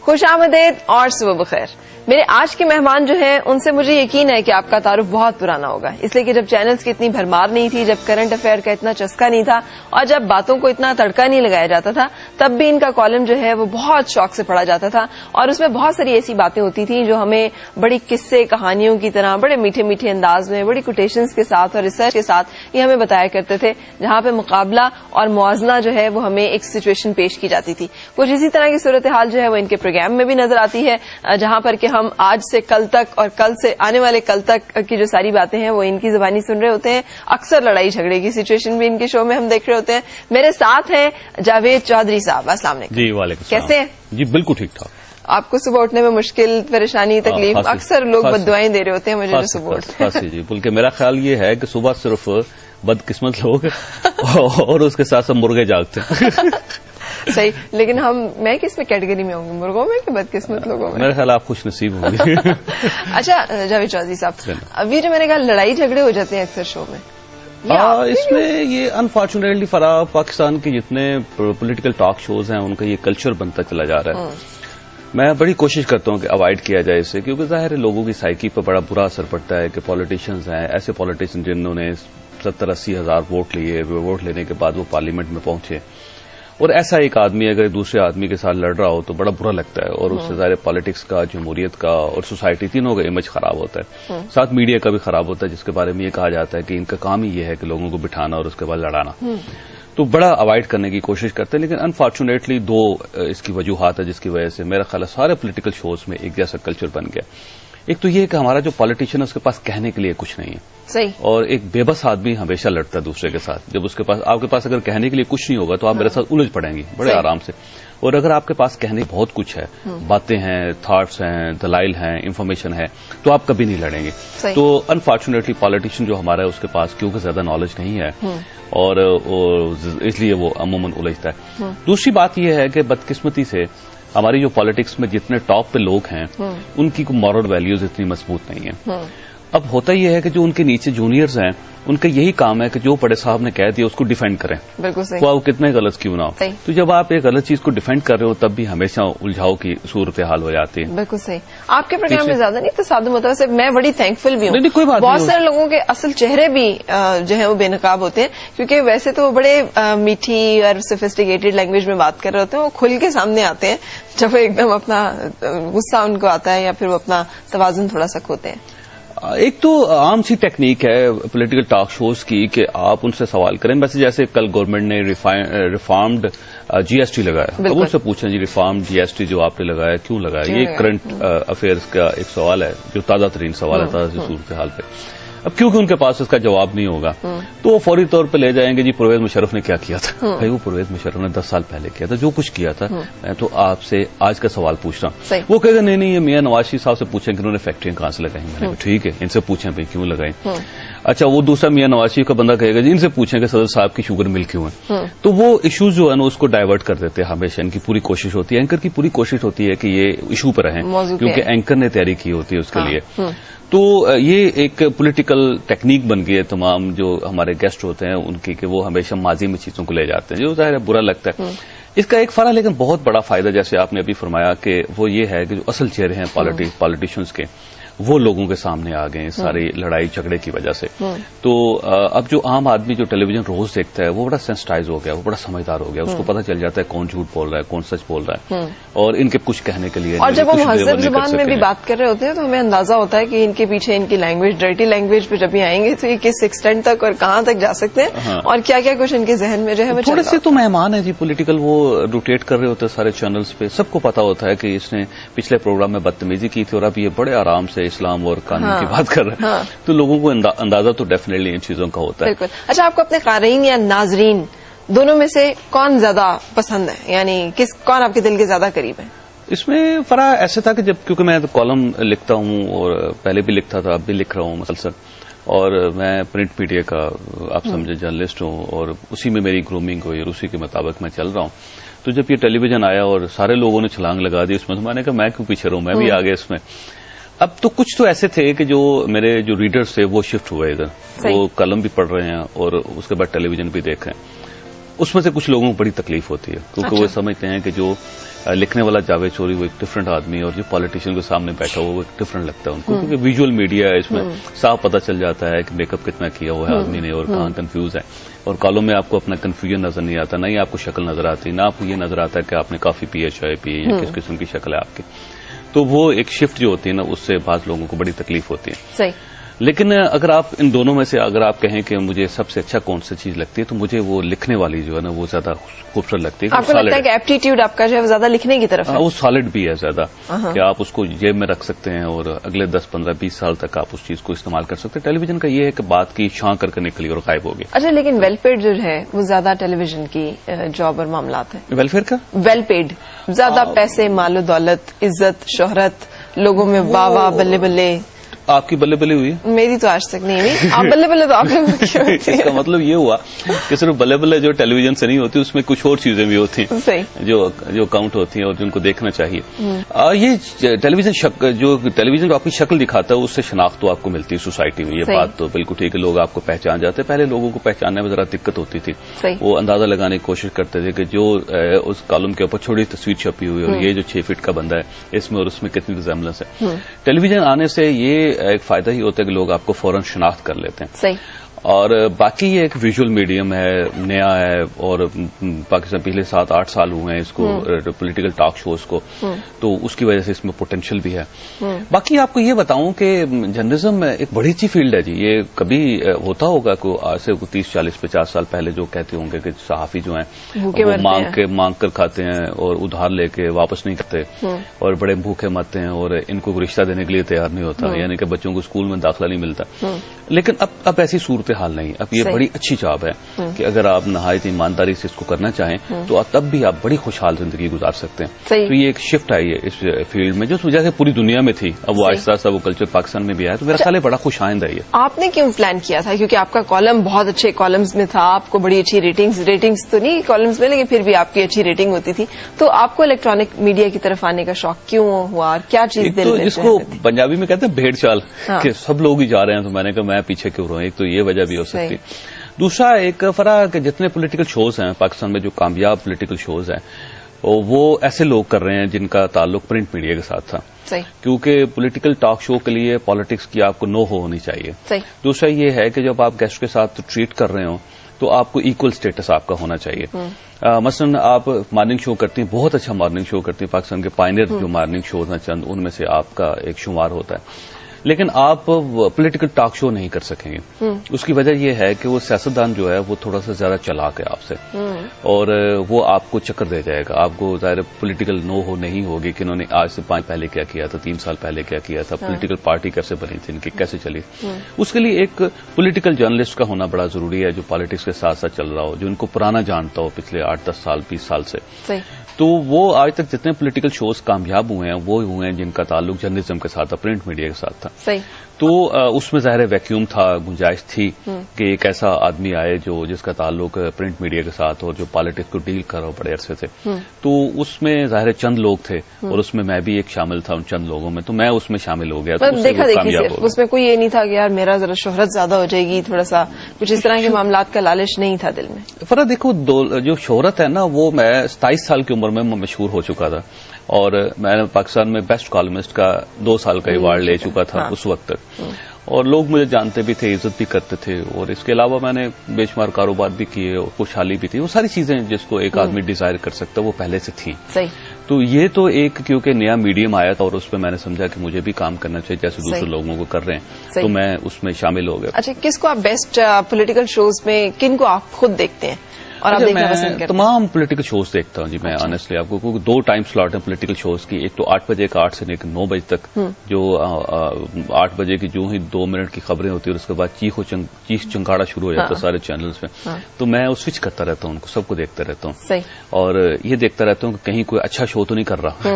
خوش آمدید اور صبح بخیر. میرے آج کے مہمان جو ہیں ان سے مجھے یقین ہے کہ آپ کا تعارف بہت پرانا ہوگا، اس لیے کہ جب چینلز کی اتنی بھرمار نہیں تھی، جب کرنٹ افیئر کا اتنا چسکا نہیں تھا اور جب باتوں کو اتنا تڑکا نہیں لگایا جاتا تھا، تب بھی ان کا کالم جو ہے وہ بہت شوق سے پڑھا جاتا تھا اور اس میں بہت ساری ایسی باتیں ہوتی تھیں جو ہمیں بڑی قصے کہانیوں کی طرح بڑے میٹھے میٹھے انداز میں بڑی کوٹیشنز کے ساتھ اور ریسرچ کے ساتھ یہ ہمیں بتایا کرتے تھے، جہاں پہ مقابلہ اور موازنہ جو ہے وہ ہمیں ایک سچویشن پیش کی جاتی تھی. کچھ اسی طرح کی صورتحال جو ہے وہ ان کے پروگرام میں بھی نظر آتی ہے، جہاں پر کہ ہم آج سے کل تک اور کل سے آنے والے کل تک کی جو ساری باتیں ہیں وہ ان کی زبانی سن رہے ہوتے ہیں. اکثر لڑائی جھگڑے کی سچویشن بھی ان کے شو میں ہم دیکھ رہے ہوتے ہیں. میرے ساتھ ہیں جاوید چودھری صاحب. السلام علیکم. جی وعلیکم السلام. کیسے ہیں؟ جی بالکل ٹھیک ٹھاک. آپ کو صبح اٹھنے میں مشکل، پریشانی، تکلیف؟ اکثر لوگ بددعائیں دے رہے ہوتے ہیں مجھے جو صبح اٹھتے ہیں. جی بلکہ میرا خیال یہ ہے کہ صبح صرف بدقسمت لوگ اور اس کے ساتھ ساتھ مرغے جاگتے ہیں. صحیح، لیکن میں کس میں کیٹیگری میں ہوں گی، مرغوں میں کہ بدقسمت لوگوں میں؟ میرا خیال آپ خوش نصیب ہوں گے. اچھا جاوید چودھری صاحب، ابھی جو میں نے کہا لڑائی جھگڑے ہو جاتے ہیں اکثر شو میں، اس میں یہ انفارچونیٹلی پاکستان کے جتنے پولیٹیکل ٹاک شوز ہیں ان کا یہ کلچر بنتا چلا جا رہا ہے. میں بڑی کوشش کرتا ہوں کہ اوائڈ کیا جائے اسے، کیونکہ ظاہر ہے لوگوں کی سائیکی پر بڑا برا اثر پڑتا ہے کہ پولیٹیشنز ہیں، ایسے پولیٹیشین جنہوں نے 70-80 ہزار ووٹ لیے، ووٹ لینے کے بعد وہ پارلیمنٹ میں پہنچے، اور ایسا ایک آدمی اگر دوسرے آدمی کے ساتھ لڑ رہا ہو تو بڑا برا لگتا ہے، اور اس سے ظاہر پالیٹکس کا، جمہوریت کا اور سوسائٹی تینوں کا امیج خراب ہوتا ہے. ساتھ میڈیا کا بھی خراب ہوتا ہے، جس کے بارے میں یہ کہا جاتا ہے کہ ان کا کام ہی یہ ہے کہ لوگوں کو بٹھانا اور اس کے بعد لڑانا. تو بڑا اوائڈ کرنے کی کوشش کرتے ہیں، لیکن انفارچونیٹلی دو اس کی وجوہات ہے جس کی وجہ سے میرا خیال ہے سارے پولیٹیکل شوز میں ایک جیسا کلچر بن گیا. ایک تو یہ کہ ہمارا جو پالیٹیشین ہے اس کے پاس کہنے کے لیے کچھ نہیں ہے. صحیح. اور ایک بے بس آدمی ہمیشہ لڑتا ہے دوسرے کے ساتھ. جب اس کے پاس، آپ کے پاس اگر کہنے کے لیے کچھ نہیں ہوگا تو آپ میرے ساتھ الجھ پڑیں گی بڑے آرام سے. اور اگر آپ کے پاس کہنے بہت کچھ ہے، باتیں ہیں، تھاٹس ہیں، دلائل ہیں، انفارمیشن ہے، تو آپ کبھی نہیں لڑیں گے. تو انفارچونیٹلی پالیٹیشین جو ہمارا ہے اس کے پاس کیونکہ زیادہ نالج نہیں ہے اور اس لیے وہ عموماً الجھتا ہے. دوسری بات یہ ہے کہ بدقسمتی سے ہماری جو پالیٹکس میں جتنے ٹاپ پہ لوگ ہیں ان کی مورل ویلیوز اتنی مضبوط نہیں ہیں. اب ہوتا یہ ہے کہ جو ان کے نیچے جونیئرز ہیں ان کا یہی کام ہے کہ جو بڑے صاحب نے کہہ دیا اس کو ڈیفینڈ کریں. بالکل صحیح. وہ کتنے غلط کیوں نہ ہو. تو جب آپ ایک غلط چیز کو ڈیفینڈ کر رہے ہو تب بھی ہمیشہ الجھاؤ کی صورتحال ہو جاتی ہے. بالکل صحیح. آپ کے پروگرام میں زیادہ نہیں تصادم ہوتا ہے. میں بڑی تھینک فل بھی ہوں. بہت سارے لوگوں کے اصل چہرے بھی جو ہیں وہ بے نقاب ہوتے ہیں، کیونکہ ویسے تو وہ بڑے میٹھی اور سوفسٹیکیٹڈ لینگویج میں بات کر رہے ہوتے ہیں، وہ کھل کے سامنے آتے ہیں جب وہ ایک دم اپنا غصہ ان کو آتا ہے یا پھر وہ اپنا توازن تھوڑا سا کھوتے ہیں. ایک تو عام سی ٹیکنیک ہے پولیٹیکل ٹاک شوز کی کہ آپ ان سے سوال کریں. ویسے جیسے کل گورنمنٹ نے ریفارمڈ جی ایس ٹی لگایا، اب ان سے پوچھیں جی ریفارمڈ جی ایس ٹی جو آپ نے لگایا کیوں لگایا. یہ کرنٹ افیئرز کا ایک سوال ہے جو تازہ ترین سوال ہے تازہ صورتحال پہ. اب کیونکہ ان کے پاس اس کا جواب نہیں ہوگا تو وہ فوری طور پہ لے جائیں گے جی پرویز مشرف نے کیا کیا تھا. بھائی وہ پرویز مشرف نے 10 سال پہلے کیا تھا، جو کچھ کیا تھا. میں تو آپ سے آج کا سوال پوچھ رہا ہوں. وہ کہے گا نہیں یہ میاں نواز شریف صاحب سے پوچھیں کہ انہوں نے فیکٹریاں کہاں سے لگائی. میں نے کہا ٹھیک ہے ان سے پوچھیں بھائی کیوں لگائیں. اچھا وہ دوسرا میاں نواز شریف کا بندہ کہے گا جی ان سے پوچھیں کہ صدر صاحب کی شوگر مل کیوں ہے. تو وہ ایشوز جو ہے نا اس کو ڈائیورٹ کر دیتے ہیں ہمیشہ. ان کی پوری کوشش ہوتی ہے، اینکر کی پوری کوشش ہوتی ہے کہ یہ ایشو پہ رہیں کیونکہ اینکر نے تیاری کی ہوتی ہے اس کے لیے. تو یہ ایک پولیٹیکل ٹیکنیک بن گئی ہے تمام جو ہمارے گیسٹ ہوتے ہیں ان کی کہ وہ ہمیشہ ماضی میں چیزوں کو لے جاتے ہیں، جو ظاہر ہے برا لگتا ہے. اس کا ایک فرق لیکن بہت بڑا فائدہ جیسے آپ نے ابھی فرمایا کہ وہ یہ ہے کہ جو اصل چہرے ہیں پالیٹیشنز کے وہ لوگوں کے سامنے آ گئے ساری لڑائی جھگڑے کی وجہ سے. تو اب جو عام آدمی جو ٹیلی ویژن روز دیکھتا ہے وہ بڑا سینسٹائز ہو گیا، وہ بڑا سمجھدار ہو گیا. اس کو پتہ چل جاتا ہے کون جھوٹ بول رہا ہے کون سچ بول رہا ہے اور ان کے کچھ کہنے کے لیے. اور جب وہ مہذب زبان میں بھی بات کر رہے ہوتے ہیں تو ہمیں اندازہ ہوتا ہے کہ ان کے پیچھے ان کی لینگویج، ڈرٹی لینگویج پہ جب بھی آئیں گے تو یہ کس ایکسٹینٹ تک اور کہاں تک جا سکتے ہیں اور کیا کیا کچھ ان کے ذہن میں جو ہے. تھوڑے سے تو مہمان ہیں جی پولیٹیکل، وہ روٹیٹ کر رہے ہوتے ہیں سارے چینلز پہ. سب کو پتا ہوتا ہے کہ اس نے پچھلے پروگرام میں بدتمیزی کی تھی اور اب یہ بڑے آرام سے اسلام اور قانون کی بات کر رہے ہیں. تو لوگوں کو اندازہ تو ڈیفینیٹلی ان چیزوں کا ہوتا ہے. بالکل. اچھا آپ کو اپنے قارئین یا ناظرین دونوں میں سے کون زیادہ پسند ہے، یعنی کون آپ کے دل کے زیادہ قریب ہے؟ اس میں فرق ایسے تھا کہ جب کیونکہ میں کالم لکھتا ہوں اور پہلے بھی لکھتا تھا اب بھی لکھ رہا ہوں مسلسل، اور میں پرنٹ میڈیا کا آپ سمجھے جرنلسٹ ہوں اور اسی میں میری گرومنگ ہوئی اور اسی کے مطابق میں چل رہا ہوں. تو جب یہ ٹیلی ویژن آیا اور سارے لوگوں نے چھلانگ لگا دی اس میں، تو میں نے کہا میں کیوں پیچھے رہوں، میں بھی آ گیا اس میں. اب تو کچھ تو ایسے تھے کہ جو میرے جو ریڈرز تھے وہ شفٹ ہوئے ادھر، وہ کالم بھی پڑھ رہے ہیں اور اس کے بعد ٹیلی ویژن بھی دیکھ رہے ہیں. اس میں سے کچھ لوگوں کو بڑی تکلیف ہوتی ہے کیونکہ وہ سمجھتے ہیں کہ جو لکھنے والا جاوید چوری وہ ایک ڈفرنٹ آدمی ہے اور جو پالیٹیشین کے سامنے بیٹھا ہوا وہ ایک ڈفرنٹ لگتا ہے ان کو کیونکہ ویژول میڈیا ہے اس میں صاف پتہ چل جاتا ہے کہ میک اپ کتنا کیا ہوا ہے آدمی نے اور کہاں کنفیوز ہے اور کالوں میں آپ کو اپنا کنفیوژن نظر نہیں آتا نہ ہی آپ کو شکل نظر آتی نہ آپ کو یہ نظر آتا ہے کہ آپ نے کافی پی ہے چائے پی یا کس قسم کی شکل ہے آپ کی تو وہ ایک شفٹ جو ہوتی ہے نا اس سے بعض لوگوں کو بڑی تکلیف ہوتی ہے صحیح لیکن اگر آپ ان دونوں میں سے اگر آپ کہیں کہ مجھے سب سے اچھا کون سی چیز لگتی ہے تو مجھے وہ لکھنے والی جو ہے نا وہ زیادہ خوبصورت لگتی ہے آپ کو لگتا ہے کہ ایپٹیٹیوڈ آپ کا جو ہے زیادہ لکھنے کی طرف ہے وہ سالڈ بھی ہے زیادہ کہ آپ اس کو جیب میں رکھ سکتے ہیں اور اگلے 10 15 20 سال تک آپ اس چیز کو استعمال کر سکتے ہیں ٹیلی ویژن کا یہ ہے کہ بات کی چھان کر کے نکلی اور غائب ہو گئی اچھا لیکن ویل پیڈ جو ہے وہ زیادہ ٹیلی ویژن کی جاب اور معاملات ہیں ویلفیئر کا ویل پیڈ زیادہ پیسے مال و دولت عزت شہرت لوگوں میں واہ واہ بلے بلے آپ کی بلے بلے ہوئی میری تو آج تک نہیں ہوئی آپ بلے بلے تو آپ لوگوں اس کا مطلب یہ ہوا کہ صرف بلے بلے جو ٹیلی ویژن سے نہیں ہوتی اس میں کچھ اور چیزیں بھی ہوتی ہیں صحیح جو کاؤنٹ ہوتی ہیں اور جن کو دیکھنا چاہیے یہ ٹیلی ویژن جو ٹیلی ویژن آپ کی شکل دکھاتا ہے اس سے شناخت تو آپ کو ملتی ہے سوسائٹی میں یہ بات تو بالکل ٹھیک ہے لوگ آپ کو پہچان جاتے ہیں پہلے لوگوں کو پہچاننے میں ذرا دقت ہوتی تھی وہ اندازہ لگانے کی کوشش کرتے تھے کہ جو اس کالم کے اوپر چھوٹی تصویر چھپی ہوئی اور یہ جو 6 فٹ کا بندہ ہے اس میں اور اس میں کتنی ریزمبلنس ہے ٹیلی ویژن آنے سے یہ ایک فائدہ ہی ہوتا ہے کہ لوگ آپ کو فوراً شناخت کر لیتے ہیں صحیح اور باقی یہ ایک ویژول میڈیم ہے نیا ہے اور پاکستان پچھلے 7-8 سال ہوئے ہیں اس کو پولیٹیکل ٹاک شوز کو تو اس کی وجہ سے اس میں پوٹینشیل بھی ہے باقی آپ کو یہ بتاؤں کہ جرنلزم ایک بڑی اچھی فیلڈ ہے جی یہ کبھی ہوتا ہوگا کہ آج سے 30-40-50 سال پہلے جو کہتے ہوں گے کہ صحافی جو ہیں وہ مانگ کر کھاتے ہیں اور ادھار لے کے واپس نہیں کرتے اور بڑے بھوکے مرتے ہیں اور ان کو رشتہ دینے کے لیے تیار نہیں ہوتا یعنی کہ بچوں کو اسکول میں داخلہ نہیں ملتا لیکن اب ایسی صورت حال نہیں اب یہ بڑی اچھی جاب ہے کہ اگر آپ نہایت ایمانداری سے اس کو کرنا چاہیں تو تب بھی آپ بڑی خوشحال زندگی گزار سکتے ہیں تو یہ ایک شفٹ آئی ہے اس فیلڈ میں جو وجہ سے پوری دنیا میں تھی اب وہ آہستہ آہستہ وہ کلچر پاکستان میں بھی آیا تو میرا خیال ہے بڑا خوش آئندہ ہے آپ نے کیوں پلان کیا تھا کیونکہ آپ کا کالم بہت اچھے کالمز میں تھا آپ کو بڑی اچھی ریٹنگز تو نہیں کالمز میں لیکن پھر بھی آپ کی اچھی ریٹنگ ہوتی تھی تو آپ کو الیکٹرانک میڈیا کی طرف آنے کا شوق کیوں ہوا اور کیا چیز دل میں جس کو پنجابی میں کہتے ہیں بھیڑ چال کہ سب لوگ ہی جا رہے ہیں تو میں نے کہا میں پیچھے کیوں رہا ہوں ایک تو یہ وجہ بھی ہو سکتی دوسرا ایک فرق کہ جتنے پولیٹیکل شوز ہیں پاکستان میں جو کامیاب پولیٹیکل شوز ہیں وہ ایسے لوگ کر رہے ہیں جن کا تعلق پرنٹ میڈیا کے ساتھ تھا کیونکہ پولیٹیکل ٹاک شو کے لیے پالیٹکس کی آپ کو نو ہونی چاہیے دوسرا یہ ہے کہ جب آپ گیسٹ کے ساتھ ٹریٹ کر رہے ہوں تو آپ کو ایکول سٹیٹس آپ کا ہونا چاہیے مثلا آپ مارننگ شو کرتی ہیں بہت اچھا مارننگ شو کرتی ہیں پاکستان کے پائنیئر جو مارننگ شوز ہیں چند ان میں سے آپ کا ایک شمار ہوتا ہے لیکن آپ پولیٹیکل ٹاک شو نہیں کر سکیں گے اس کی وجہ یہ ہے کہ وہ سیاستدان جو ہے وہ تھوڑا سا زیادہ چلاک ہے آپ سے اور وہ آپ کو چکر دے جائے گا آپ کو ظاہر پولیٹیکل نو ہو نہیں ہوگی کہ انہوں نے آج سے 5 پہلے کیا کیا تھا 3 سال پہلے کیا کیا تھا پولیٹیکل پارٹی کیسے بنی تھی ان کی کیسے چلی اس کے لیے ایک پولیٹیکل جرنلسٹ کا ہونا بڑا ضروری ہے جو پالیٹکس کے ساتھ ساتھ چل رہا ہو جو ان کو پرانا جانتا ہو پچھلے 8-10 سال 20 سال سے تو وہ آج تک جتنے پولیٹیکل شوز کامیاب ہوئے ہیں وہ ہوئے ہیں جن کا تعلق جرنلزم کے ساتھ تھا پرنٹ میڈیا کے ساتھ تھا تو اس میں ظاہر ویکیوم تھا گنجائش تھی کہ ایک ایسا آدمی آئے جس کا تعلق پرنٹ میڈیا کے ساتھ اور جو پالیٹکس کو ڈیل کر رہا ہو بڑے عرصے سے تو اس میں ظاہر چند لوگ تھے اور اس میں میں بھی ایک شامل تھا ان چند لوگوں میں تو میں اس میں شامل ہو گیا اس میں کوئی یہ نہیں تھا کہ یار میرا ذرا شہرت زیادہ ہو جائے گی تھوڑا سا کچھ اس طرح کے معاملات کا لالچ نہیں تھا دل میں فرق دیکھو جو شہرت ہے نا وہ میں 27 سال کی عمر میں مشہور ہو چکا تھا اور میں نے پاکستان میں بیسٹ کالمسٹ کا 2 سال کا ایوارڈ لے چکا تھا اس وقت تک اور لوگ مجھے جانتے بھی تھے عزت بھی کرتے تھے اور اس کے علاوہ میں نے بے شمار کاروبار بھی کیے اور خوشحالی بھی تھی وہ ساری چیزیں جس کو ایک آدمی ڈیزائر کر سکتا وہ پہلے سے تھیں تو یہ تو ایک کیونکہ نیا میڈیم آیا تھا اور اس پہ میں نے سمجھا کہ مجھے بھی کام کرنا چاہیے جیسے دوسرے لوگوں کو کر رہے ہیں تو میں اس میں شامل ہو گیا اچھا کس کو آپ بیسٹ پولیٹیکل شوز میں کن کو آپ خود دیکھتے ہیں اور میں تمام پولیٹیکل شوز دیکھتا ہوں جی میں آنیسٹلی آپ کو 2 ٹائم سلاٹ ہیں پولیٹیکل شوز کی ایک تو 8 بجے کا 8 سے لے کر 9 بجے تک جو 8 بجے کی جو ہی 2 منٹ کی خبریں ہوتی ہیں اور اس کے بعد چیخ چنگاڑا شروع ہو جاتا ہے سارے چینلز میں تو میں سوئچ کرتا رہتا ہوں ان کو سب کو دیکھتا رہتا ہوں اور یہ دیکھتا رہتا ہوں کہ کہیں کوئی اچھا شو تو نہیں کر رہا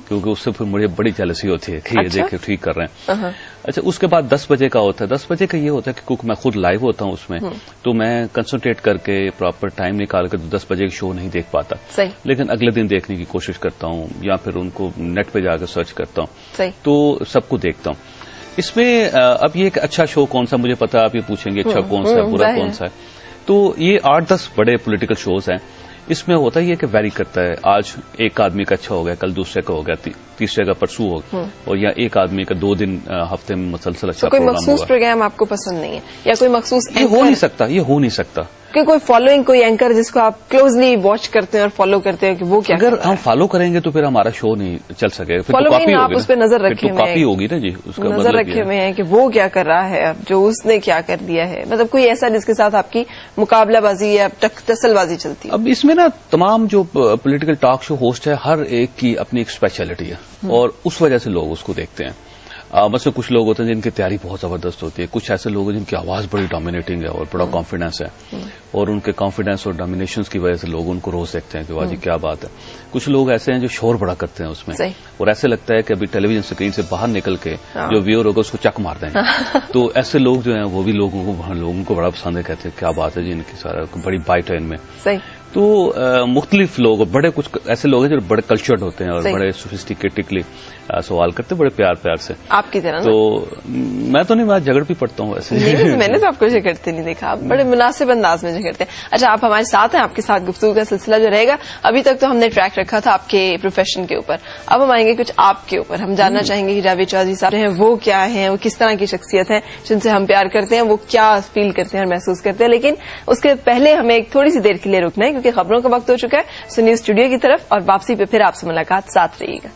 کیونکہ اس سے پھر مجھے بڑی جیلسی ہوتی ہے کہ یہ دیکھ کے ٹھیک کر رہے ہیں اچھا اس کے بعد 10 بجے کا ہوتا ہے 10 بجے کا یہ ہوتا ہے کہ کیونکہ میں خود لائیو ہوتا ہوں اس میں تو میں کنسنٹریٹ کر کے پراپر ٹائم نکال کر 10 بجے کی شو نہیں دیکھ پاتا لیکن اگلے دن دیکھنے کی کوشش کرتا ہوں یا پھر ان کو نیٹ پہ جا کر سرچ کرتا ہوں تو سب کو دیکھتا ہوں اس میں اب یہ ایک اچھا شو کون سا مجھے پتا آپ یہ پوچھیں گے اچھا کون سا ہے برا کون سا ہے تو یہ 8-10 بڑے پولیٹیکل شوز ہیں. اس میں ہوتا ہی ہے کہ ویری کرتا ہے. آج ایک آدمی کا اچھا ہو گیا, کل دوسرے کا ہو گیا, تیسرے کا پرسوں ہو گیا, اور یا ایک آدمی کا 2 دن ہفتے میں مسلسل اچھا کوئی پروگرام مخصوص پروگرام آپ کو پسند نہیں ہے, یا کوئی مخصوص یہ ہو نہیں سکتا. کہ کوئی فالوئنگ, کوئی اینکر جس کو آپ کلوزلی واچ کرتے ہیں اور فالو کرتے ہیں کہ وہ کیا اگر ہم فالو کریں گے تو پھر ہمارا شو نہیں چل سکے گا. فالوئنگ آپ اس پہ نظر رکھے ہوئے کاپی ہوگی نا جی, اس کا نظر رکھے ہوئے ہیں کہ وہ کیا کر رہا ہے, اب جو اس نے کیا کر دیا ہے, مطلب کوئی ایسا جس کے ساتھ آپ کی مقابلہ بازی یا ٹسل بازی چلتی ہے. اب اس میں نا تمام جو پولیٹیکل ٹاک شو ہوسٹ ہے, ہر ایک کی اپنی ایک اسپیشلٹی ہے, اور اس وجہ سے لوگ اس کو دیکھتے ہیں. مثلا کچھ لوگ ہوتے ہیں جن کی تیاری بہت زبردست ہوتی ہے, کچھ ایسے لوگ ہیں جن کی آواز بڑی ڈومینیٹنگ ہے اور بڑا کانفیڈینس ہے, اور ان کے کانفیڈینس اور ڈومینیشنز کی وجہ سے لوگ ان کو روز دیکھتے ہیں کہ واہ جی کیا بات ہے. کچھ لوگ ایسے ہیں جو شور بڑا کرتے ہیں اس میں, اور ایسے لگتا ہے کہ ابھی ٹیلی ویژن اسکرین سے باہر نکل کے جو ویور ہوگا اس کو چک مار دیں گے. تو ایسے لوگ جو ہیں وہ بھی لوگوں کو بڑا پسند ہے, کہتے ہیں کیا بات ہے جی, ان کی سارا بڑی بائٹ ہے ان میں. تو مختلف لوگ, بڑے کچھ ایسے لوگ ہیں جو بڑے کلچرڈ ہوتے ہیں اور بڑے سوفسٹیکیٹڈلی سوال کرتے ہیں, بڑے پیار سے آپ کی طرح. تو میں تو نہیں, میں جھگڑ بھی پڑتا ہوں ویسے. میں نے تو آپ کو جھگڑتے نہیں دیکھا, آپ بڑے مناسب انداز میں جھگڑتے ہیں. اچھا, آپ ہمارے ساتھ ہیں, آپ کے ساتھ گفتگو کا سلسلہ جو رہے گا. ابھی تک تو ہم نے ٹریک رکھا تھا آپ کے پروفیشن کے اوپر, اب ہم آئیں گے کچھ آپ کے اوپر. ہم جاننا چاہیں گے کہ جاوید چودھری صاحب ہیں وہ کیا ہیں, وہ کس طرح کی شخصیت ہیں جن سے ہم پیار کرتے ہیں, وہ کیا فیل کرتے ہیں اور محسوس کرتے ہیں. لیکن اس کے پہلے ہمیں ایک تھوڑی سی دیر کے لیے رکنا ہے, کیونکہ خبروں کا وقت ہو چکا ہے. سو نیوز اسٹوڈیو کی طرف اور واپسی پہ پھر آپ سے ملاقات, ساتھ رہیے گا.